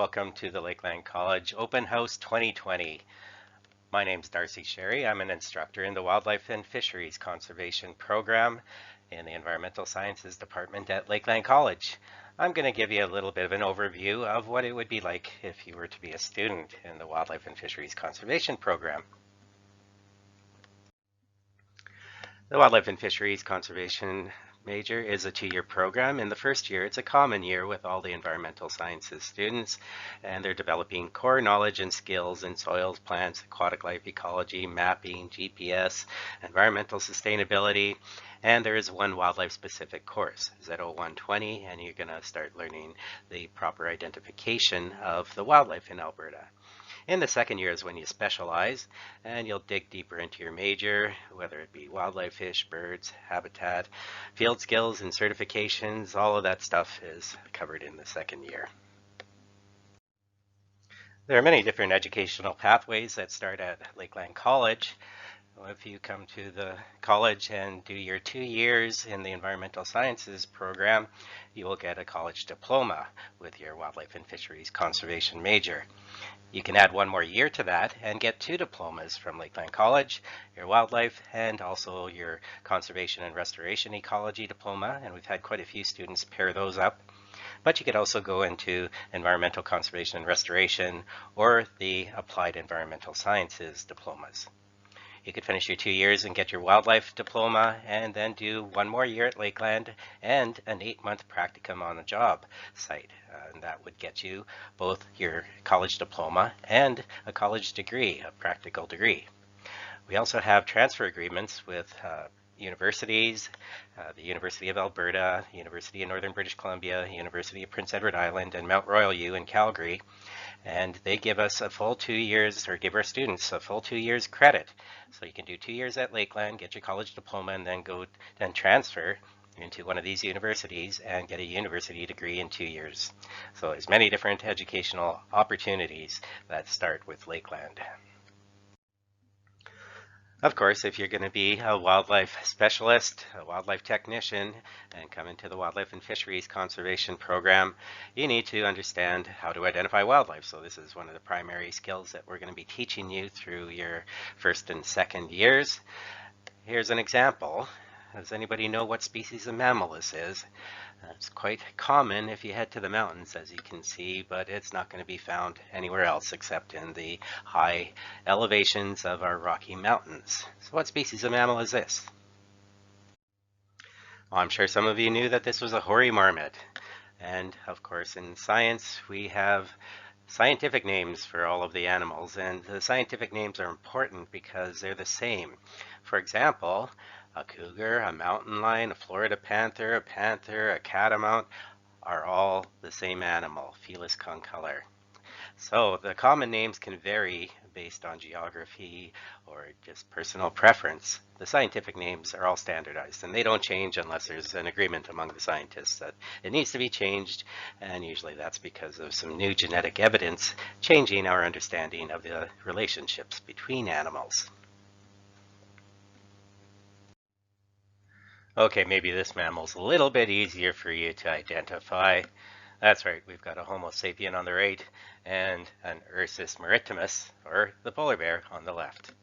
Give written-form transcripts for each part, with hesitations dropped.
welcome to the Lakeland College Open House 2020. My name's Darcy Sherry. I'm an instructor in the Wildlife and Fisheries Conservation Program in the Environmental Sciences Department at Lakeland College. I'm going to give you a little bit of an overview of what it would be like if you were to be a student in the Wildlife and Fisheries Conservation Program. The Wildlife and Fisheries Conservation major is a 2-year program. In the first year, it's a common year with all the environmental sciences students, and they're developing core knowledge and skills in soils, plants, aquatic life ecology, mapping, GPS, environmental sustainability, and there is one wildlife specific course, Z0120, and you're going to start learning the proper identification of the wildlife in Alberta. In the second year is when you specialize and you'll dig deeper into your major, whether it be wildlife, fish, birds, habitat, field skills and certifications. All of that stuff is covered in the second year. There are many different educational pathways that start at Lakeland College. If you come to the college and do your 2 years in the environmental sciences program, you will get a college diploma with your wildlife and fisheries conservation major. You can add one more year to that and get 2 diplomas from Lakeland College, your wildlife and also your conservation and restoration ecology diploma, and we've had quite a few students pair those up. But you could also go into environmental conservation and restoration or the applied environmental sciences diplomas. You could finish your 2 years and get your wildlife diploma and then do 1 more year at Lakeland and an 8-month practicum on a job site. And that would get you both your college diploma and a college degree, a practical degree. We also have transfer agreements with universities, the University of Alberta, University of Northern British Columbia, University of Prince Edward Island, and Mount Royal U in Calgary. And they give us a full 2 years, or give our students a full 2 years credit. So you can do 2 years at Lakeland, get your college diploma, and then go and transfer into one of these universities and get a university degree in 2 years. So there's many different educational opportunities that start with Lakeland. Of course, if you're going to be a wildlife specialist, a wildlife technician, and come into the Wildlife and Fisheries Conservation Program, you need to understand how to identify wildlife. So this is one of the primary skills that we're going to be teaching you through your first and second years. Here's an example. Does anybody know what species of mammal this is? It's quite common if you head to the mountains, as you can see, but it's not going to be found anywhere else except in the high elevations of our Rocky Mountains. So what species of mammal is this? Well, I'm sure some of you knew that this was a hoary marmot. And of course, in science, we have scientific names for all of the animals, and the scientific names are important because they're the same. For example, a cougar, a mountain lion, a Florida panther, a catamount are all the same animal, Felis concolor. So the common names can vary based on geography or just personal preference. The scientific names are all standardized and they don't change unless there's an agreement among the scientists that it needs to be changed, and usually that's because of some new genetic evidence changing our understanding of the relationships between animals. Okay, maybe this mammal's a little bit easier for you to identify. That's right, we've got a Homo sapien on the right and an Ursus maritimus, or the polar bear, on the left.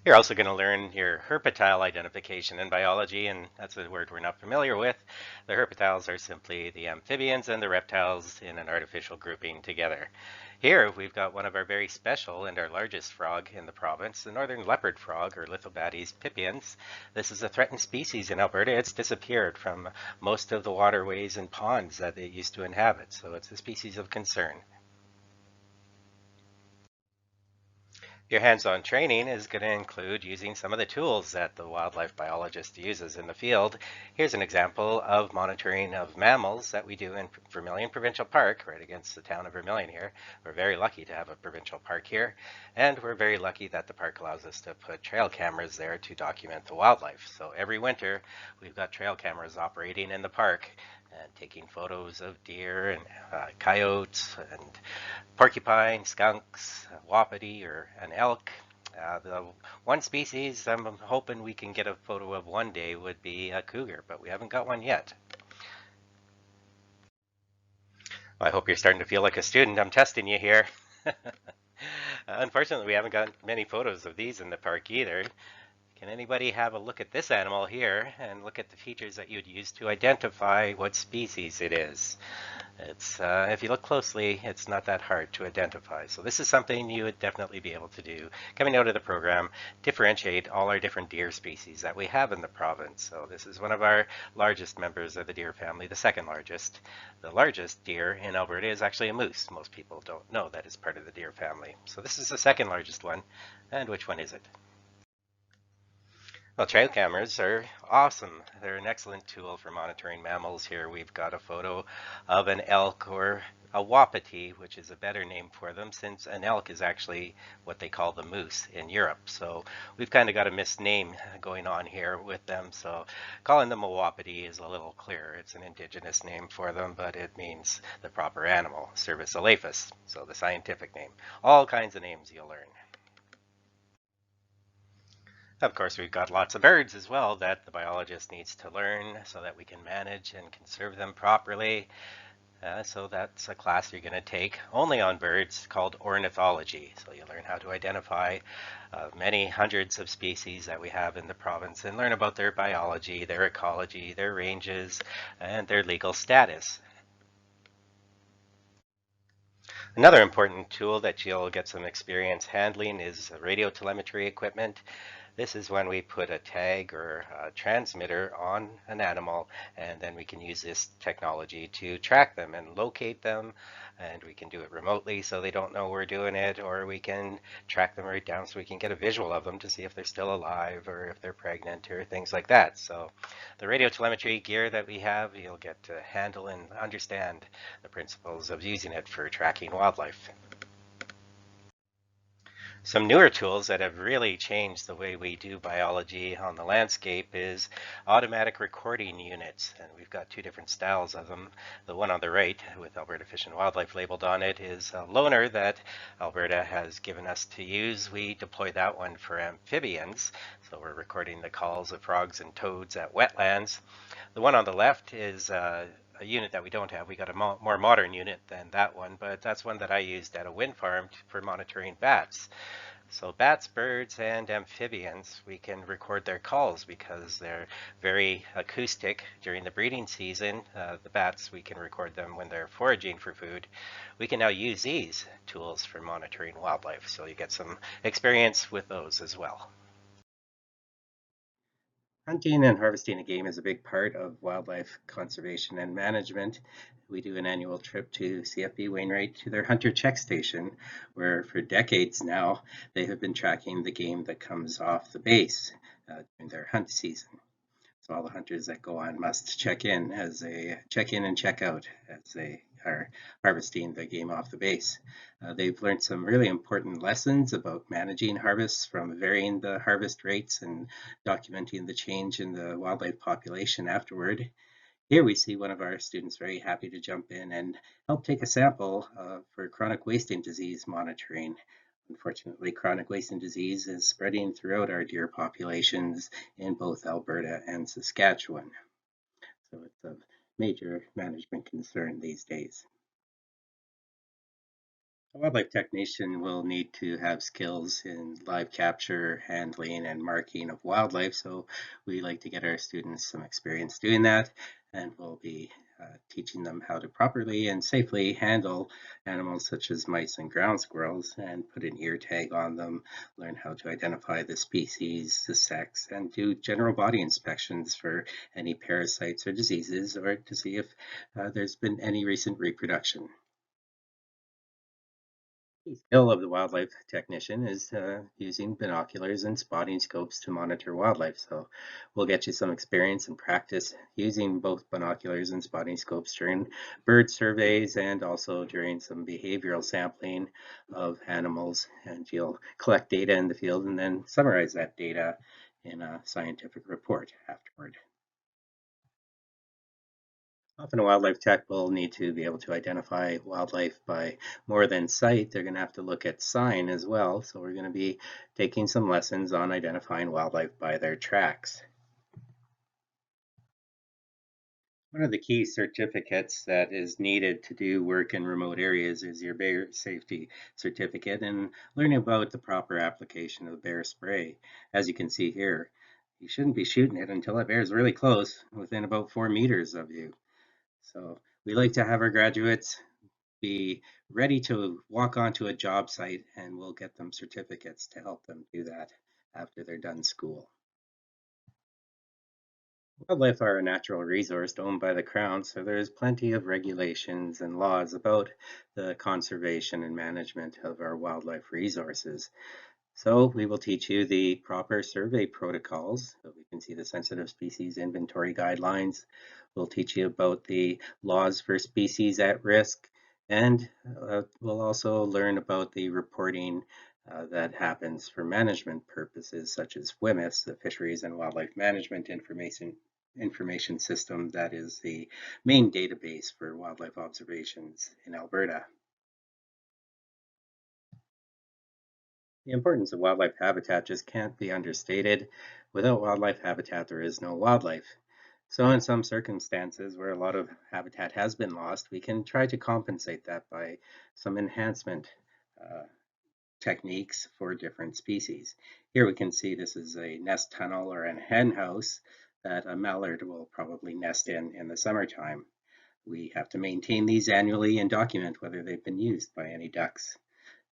You're also going to learn your Herptile identification in biology, and that's a word we're not familiar with. The Herptiles are simply the amphibians and the reptiles in an artificial grouping together. Here we've got one of our very special and our largest frog in the province, the northern leopard frog, or Lithobates pipiens. This is a threatened species in Alberta. It's disappeared from most of the waterways and ponds that it used to inhabit, so it's a species of concern. Your hands-on training is going to include using some of the tools that the wildlife biologist uses in the field. Here's an example of monitoring of mammals that we do in Vermilion Provincial Park, right against the town of Vermilion here. We're very lucky to have a provincial park here, and we're very lucky that the park allows us to put trail cameras there to document the wildlife. So every winter, we've got trail cameras operating in the park and taking photos of deer and coyotes and porcupine, skunks, wapiti, or an elk. The one species I'm hoping we can get a photo of one day would be a cougar, but we haven't got one yet. I hope you're starting to feel like a student. I'm testing you here. Unfortunately, we haven't got many photos of these in the park either. Can anybody have a look at this animal here and look at the features that you'd use to identify what species it is? It's if you look closely, it's not that hard to identify. So this is something you would definitely be able to do. Coming out of the program, differentiate all our different deer species that we have in the province. So this is one of our largest members of the deer family, the second largest. The largest deer in Alberta is actually a moose. Most people don't know that it's part of the deer family. So this is the second largest one. And which one is it? Well, trail cameras are awesome. They're an excellent tool for monitoring mammals. Here we've got a photo of an elk or a wapiti, which is a better name for them since an elk is actually what they call the moose in Europe. So we've kind of got a misname going on here with them. So calling them a wapiti is a little clearer. It's an indigenous name for them, but it means the proper animal, Cervus elaphus, so the scientific name. All kinds of names you'll learn. Of course, we've got lots of birds as well that the biologist needs to learn so that we can manage and conserve them properly. So that's a class you're going to take only on birds called Ornithology. So you learn how to identify many hundreds of species that we have in the province and learn about their biology, their ecology, their ranges, and their legal status. Another important tool that you'll get some experience handling is radio telemetry equipment. This is when we put a tag or a transmitter on an animal, and then we can use this technology to track them and locate them, and we can do it remotely so they don't know we're doing it, or we can track them right down so we can get a visual of them to see if they're still alive or if they're pregnant or things like that. So the radio telemetry gear that we have, you'll get to handle and understand the principles of using it for tracking wildlife. Some newer tools that have really changed the way we do biology on the landscape is automatic recording units. And we've got two different styles of them. The one on the right with Alberta Fish and Wildlife labeled on it is a loner that Alberta has given us to use. We deploy that one for amphibians. So we're recording the calls of frogs and toads at wetlands. The one on the left is a unit that we don't have. We got a more modern unit than that one, but that's one that I used at a wind farm for monitoring bats. So bats, birds, and amphibians, we can record their calls because they're very acoustic during the breeding season. The bats, we can record them when they're foraging for food. We can now use these tools for monitoring wildlife, so you get some experience with those as well. Hunting and harvesting a game is a big part of wildlife conservation and management. We do an annual trip to CFB Wainwright to their hunter check station, where for decades now they have been tracking the game that comes off the base during their hunt season. So all the hunters that go on must check in and check out as they are harvesting the game off the base. They've learned some really important lessons about managing harvests, from varying the harvest rates and documenting the change in the wildlife population afterward. Here we see one of our students very happy to jump in and help take a sample for chronic wasting disease monitoring. Unfortunately, chronic wasting disease is spreading throughout our deer populations in both Alberta and Saskatchewan. So it's a major management concern these days. A wildlife technician will need to have skills in live capture, handling, and marking of wildlife. So we like to get our students some experience doing that, and we'll be teaching them how to properly and safely handle animals such as mice and ground squirrels, and put an ear tag on them, learn how to identify the species, the sex, and do general body inspections for any parasites or diseases, or to see if there's been any recent reproduction. The skill of the wildlife technician is using binoculars and spotting scopes to monitor wildlife. So we'll get you some experience and practice using both binoculars and spotting scopes during bird surveys and also during some behavioral sampling of animals. And you'll collect data in the field and then summarize that data in a scientific report afterward. Often a wildlife tech will need to be able to identify wildlife by more than sight. They're going to have to look at sign as well. So we're going to be taking some lessons on identifying wildlife by their tracks. One of the key certificates that is needed to do work in remote areas is your bear safety certificate and learning about the proper application of bear spray. As you can see here, you shouldn't be shooting it until that bear is really close, within about 4 meters of you. So we like to have our graduates be ready to walk onto a job site, and we'll get them certificates to help them do that after they're done school. Wildlife are a natural resource owned by the Crown, so there's plenty of regulations and laws about the conservation and management of our wildlife resources. So we will teach you the proper survey protocols. So we can see the sensitive species inventory guidelines. We'll teach you about the laws for species at risk, and we'll also learn about the reporting that happens for management purposes, such as WMIS, the Fisheries and Wildlife Management Information System, that is the main database for wildlife observations in Alberta. The importance of wildlife habitat just can't be understated. Without wildlife habitat, there is no wildlife. So in some circumstances where a lot of habitat has been lost, we can try to compensate that by some enhancement techniques for different species. Here we can see this is a nest tunnel or a hen house that a mallard will probably nest in the summertime. We have to maintain these annually and document whether they've been used by any ducks.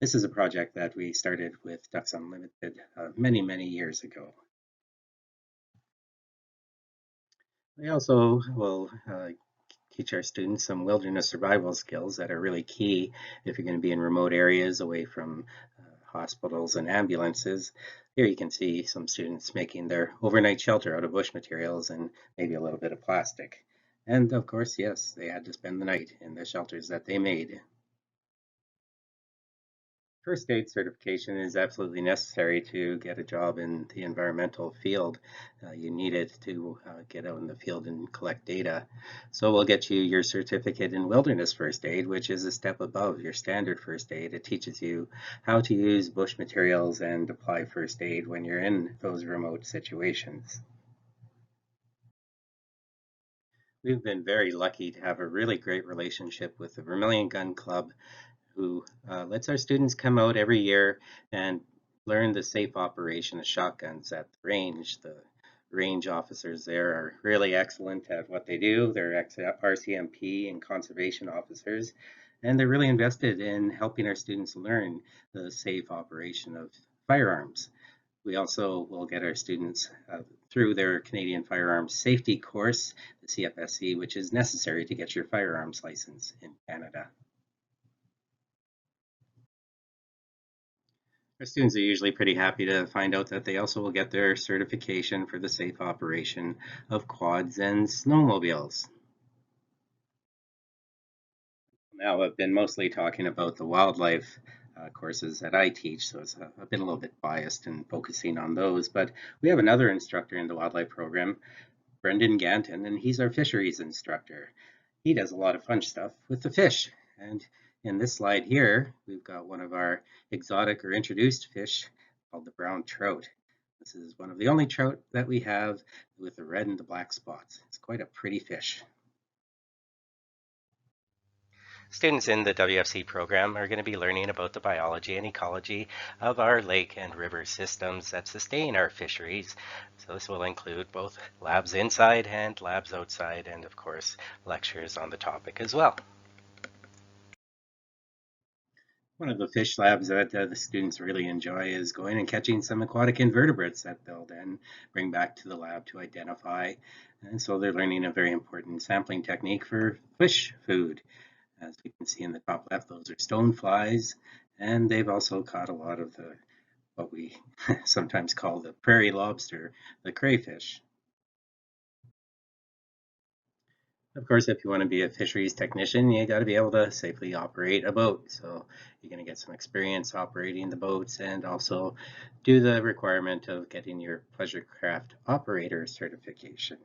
This is a project that we started with Ducks Unlimited many, many years ago. We also will teach our students some wilderness survival skills that are really key if you're going to be in remote areas away from hospitals and ambulances. Here you can see some students making their overnight shelter out of bush materials and maybe a little bit of plastic. And of course, yes, they had to spend the night in the shelters that they made. First aid certification is absolutely necessary to get a job in the environmental field. You need it to get out in the field and collect data. So we'll get you your certificate in wilderness first aid, which is a step above your standard first aid. It teaches you how to use bush materials and apply first aid when you're in those remote situations. We've been very lucky to have a really great relationship with the Vermilion Gun Club, who lets our students come out every year and learn the safe operation of shotguns at the range. The range officers there are really excellent at what they do. They're RCMP and conservation officers, and they're really invested in helping our students learn the safe operation of firearms. We also will get our students through their Canadian Firearms Safety course, the CFSC, which is necessary to get your firearms license in Canada. Our students are usually pretty happy to find out that they also will get their certification for the safe operation of quads and snowmobiles. Now, I've been mostly talking about the wildlife courses that I teach, so I've been a little bit biased in focusing on those. But we have another instructor in the wildlife program, Brendan Ganton, and he's our fisheries instructor. He does a lot of fun stuff with the fish. And in this slide here, we've got one of our exotic or introduced fish called the brown trout. This is one of the only trout that we have with the red and the black spots. It's quite a pretty fish. Students in the WFC program are going to be learning about the biology and ecology of our lake and river systems that sustain our fisheries. So this will include both labs inside and labs outside, and of course lectures on the topic as well. One of the fish labs that the students really enjoy is going and catching some aquatic invertebrates that they'll then bring back to the lab to identify. And so they're learning a very important sampling technique for fish food. As we can see in the top left, those are stoneflies, and they've also caught a lot of the what we sometimes call the prairie lobster, the crayfish. Of course, if you want to be a fisheries technician, you got to be able to safely operate a boat. So you're going to get some experience operating the boats and also do the requirement of getting your pleasure craft operator certification.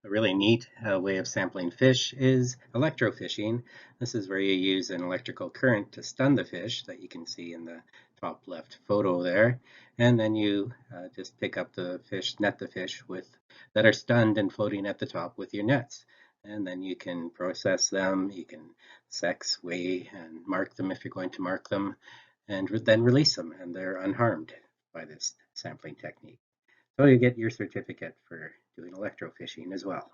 A really neat way of sampling fish is electrofishing. This is where you use an electrical current to stun the fish that you can see in the top left photo there. And then you just pick up the fish, net the fish that are stunned and floating at the top with your nets. And then you can process them, you can sex, weigh, and mark them if you're going to mark them, and then release them, and they're unharmed by this sampling technique. So you get your certificate for doing electrofishing as well.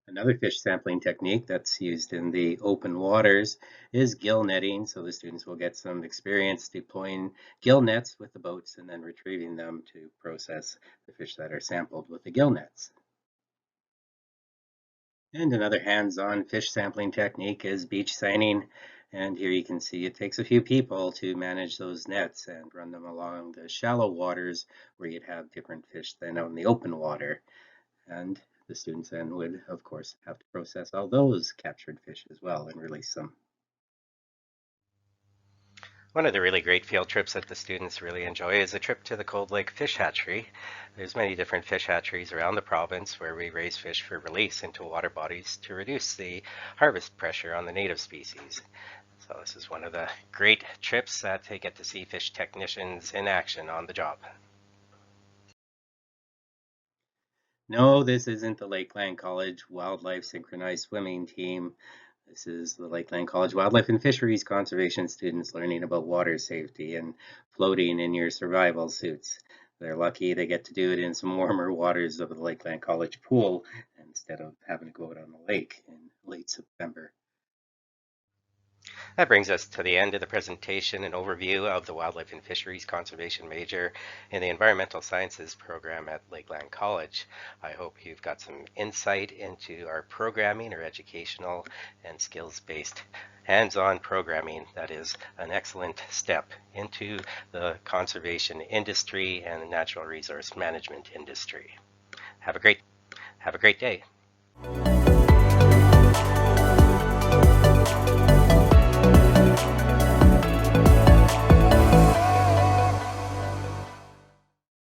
Another fish sampling technique that's used in the open waters is gill netting. So the students will get some experience deploying gill nets with the boats and then retrieving them to process the fish that are sampled with the gill nets. And another hands-on fish sampling technique is beach seining. And here you can see it takes a few people to manage those nets and run them along the shallow waters where you'd have different fish than out in the open water. And the students then would, of course, have to process all those captured fish as well and release them. One of the really great field trips that the students really enjoy is a trip to the Cold Lake Fish Hatchery. There's many different fish hatcheries around the province where we raise fish for release into water bodies to reduce the harvest pressure on the native species. So this is one of the great trips that they get to see fish technicians in action on the job. No, this isn't the Lakeland College Wildlife Synchronized Swimming Team. This is the Lakeland College Wildlife and Fisheries Conservation students learning about water safety and floating in your survival suits. They're lucky they get to do it in some warmer waters of the Lakeland College pool instead of having to go out on the lake in late September. That brings us to the end of the presentation and overview of the Wildlife and Fisheries Conservation major in the Environmental Sciences program at Lakeland College. I hope you've got some insight into our programming, our educational and skills-based hands-on programming that is an excellent step into the conservation industry and the natural resource management industry. Have a great day.